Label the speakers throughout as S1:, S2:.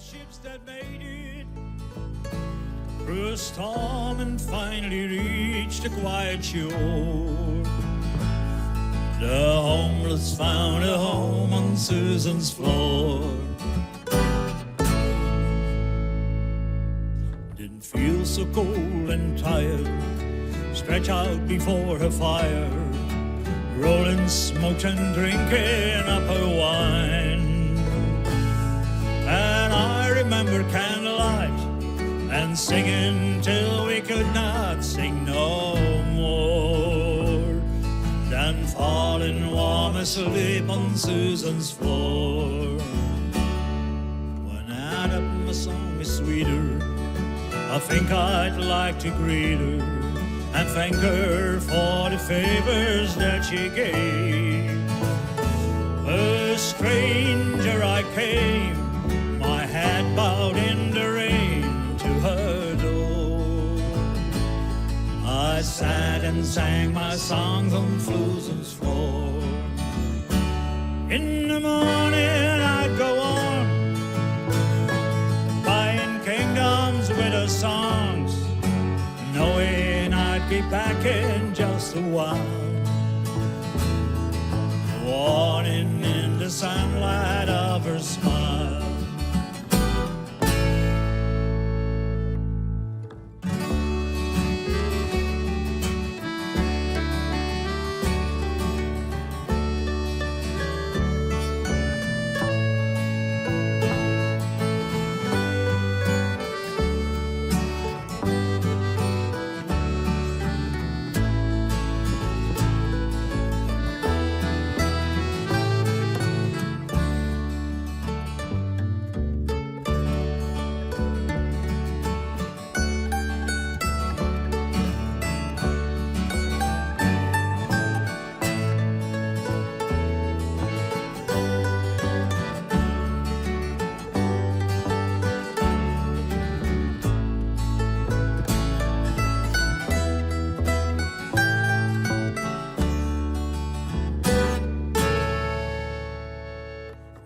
S1: ships that made it through a storm and finally reached a quiet shore. The homeless found a home on Susan's floor. Didn't feel so cold and tired, stretch out before her fire, rolling smokes and drinking up her wine. And I remember candlelight and singing till we could not sing no more, then falling warm asleep on Susan's floor. When I up my song is sweeter, I think I'd like to greet her and thank her for the favors that she gave. A stranger I came, my head bowed in the rain to her door. I sat and sang my songs on Susan's floor. In the morning I'd go on, buying kingdoms with her songs, knowing I'd be back in just a while, warning in the sunlight of her smile.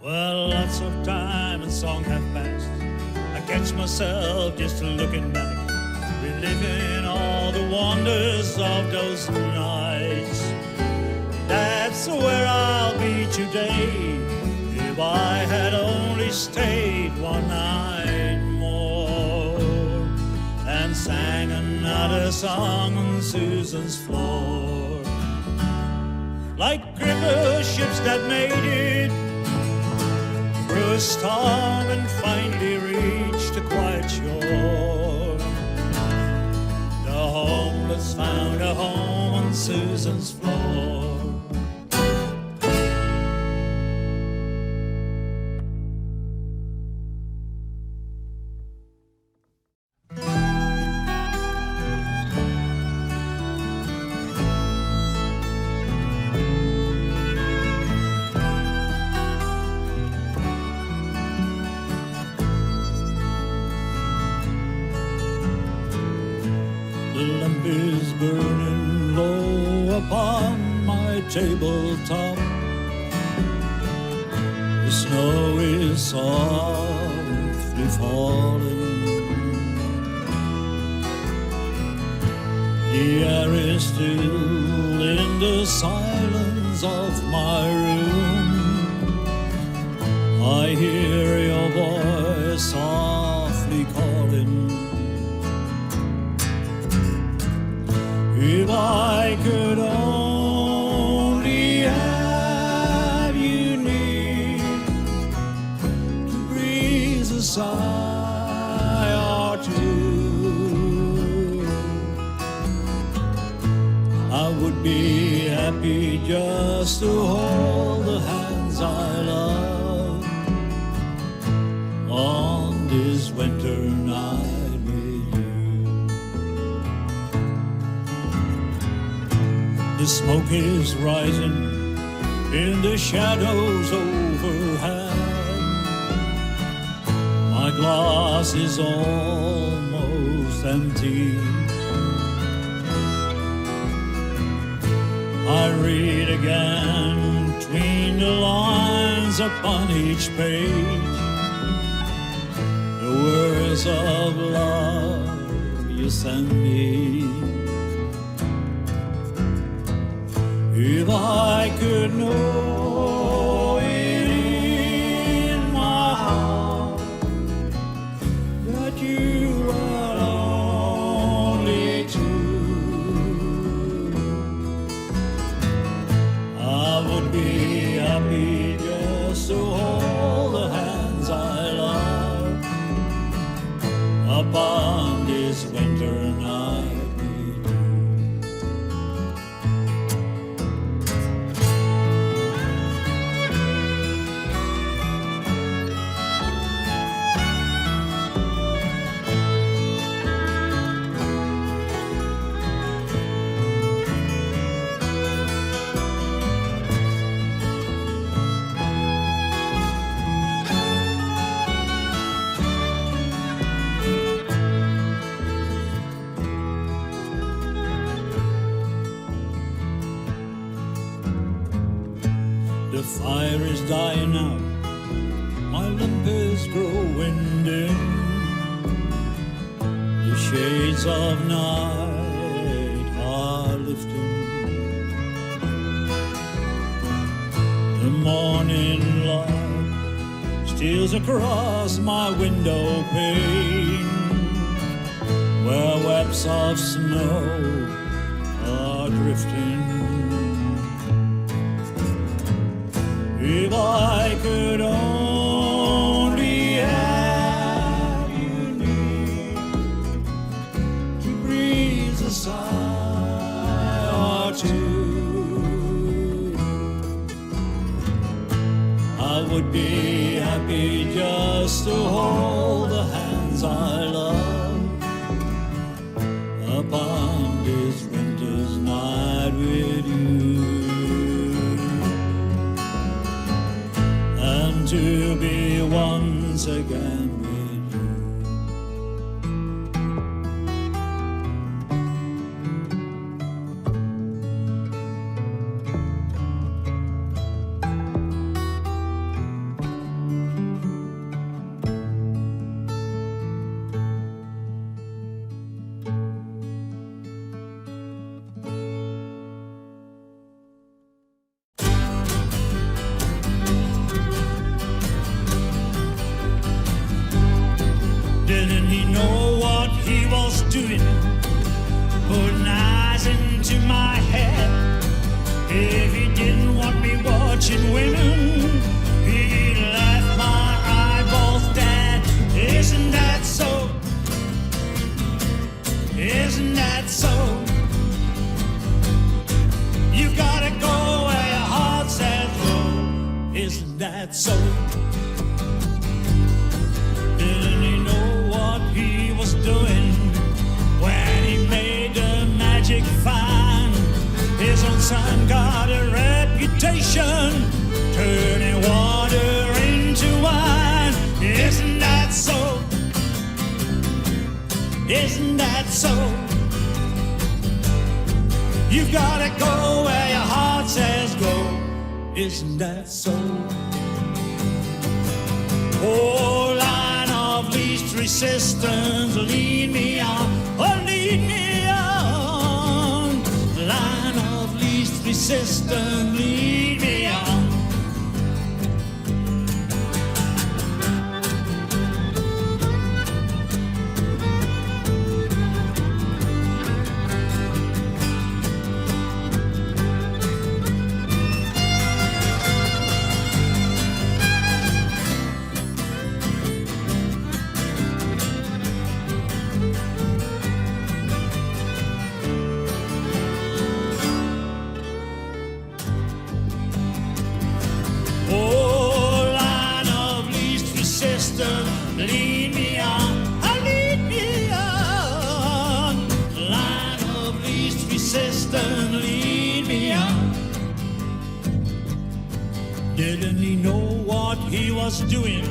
S1: Well, lots of time and song have passed. I catch myself just looking back, reliving all the wonders of those nights. That's where I'll be today, if I had only stayed one night more and sang another song on Susan's floor. Like crippled ships that made it through a storm and finally reached a quiet shore, the homeless found a home on Susan's floor. The lamp is burning low upon my tabletop. The snow is softly falling. The air is still in the silence of my room. I hear your voice softly calling. If I could only have you near to breathe a sigh or two, I would be happy just to hold the hands I love on this winter night. The smoke is rising in the shadows overhead. My glass is almost empty. I read again between the lines upon each page messages of love you send me. If I could know it in my heart that you are only true, I would be happy just to hold the hands I love upon this winter night. The fire is dying out, my lamp is growing dim. The shades of night are lifting. The morning light steals across my window pane, where webs of snow are drifting. If I could only have you near to breathe a sigh or two, I would be happy just to hold the hands I love upon this winter's night with you. To be once again with you. Didn't he know what he was doing? Putting eyes into my head. If he didn't want me watching women, he left my eyeballs dead. Isn't that so? Isn't that so? You gotta go where your heart says go. Isn't that so? Didn't he know what he was doing when he made the magic find? His own son got a reputation, turning water into wine. Isn't that so? Isn't that so? You gotta go where your heart says go. Isn't that so? Oh, line of least resistance, lead me on, oh, lead me on. Line of least resistance, lead me on. Lead me on, lead me on. Line of least resistance, lead me on. Didn't he know what he was doing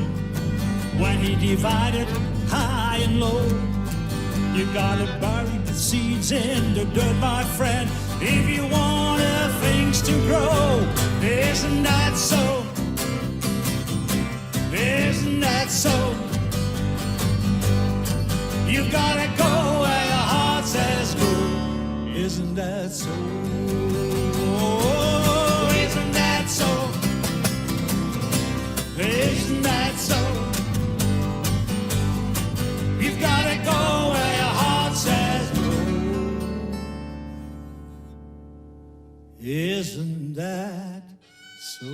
S1: when he divided high and low? You gotta bury the seeds in the dirt, my friend, if you want things to grow. Isn't that so? Isn't that so? gotta go where your heart says go. Isn't that so? Isn't that so? Isn't that so? You've gotta go where your heart says go. Isn't that so?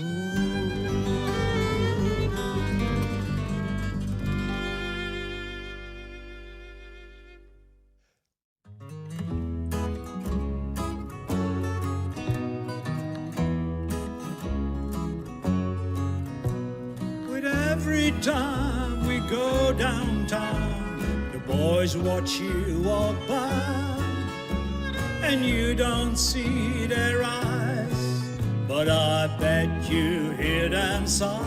S1: Every time we go downtown, the boys watch you walk by, and you don't see their eyes, but I bet you hear them sigh.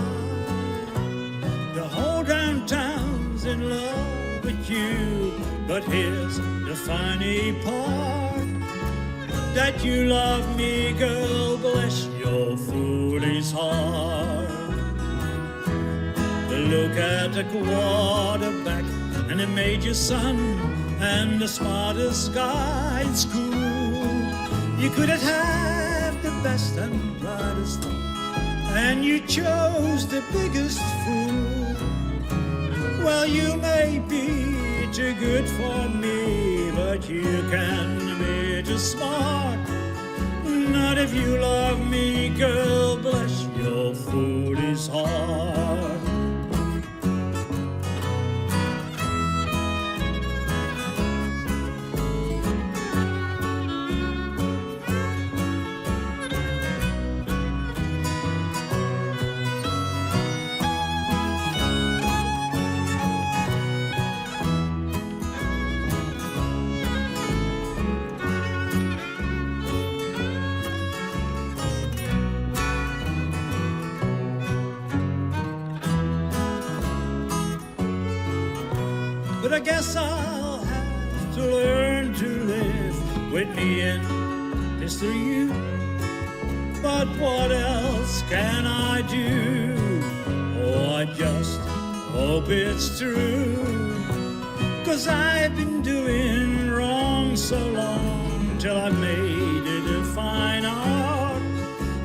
S1: The whole downtown's in love with you, but here's the funny part, that you love me, girl, bless your foolish heart. Look at the quarterback and the major son and the smartest guy in school. You could have had the best and brightest, and you chose the biggest fool. Well, you may be too good for me, but you can be too smart. Not if you love me, girl, bless your foolish heart. But I guess I'll have to learn to live with me and Mr. You. But what else can I do? Oh, I just hope it's true. 'Cause I've been doing wrong so long till I made it a fine art.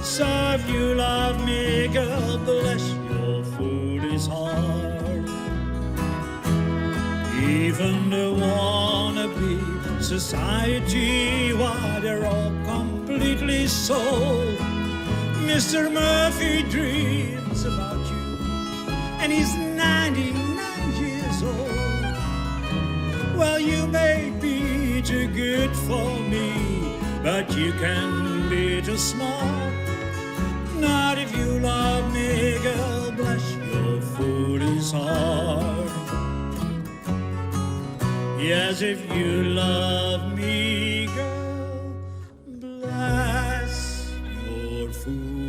S1: So if you love me, girl, bless your foolish heart. Even the wannabe society, why they're all completely sold. Mr. Murphy dreams about you, and he's 99 years old. Well, you may be too good for me, but you can be too smart. Not if you love me, girl, bless your foolish heart. Yes, if you love me, girl, bless your fool.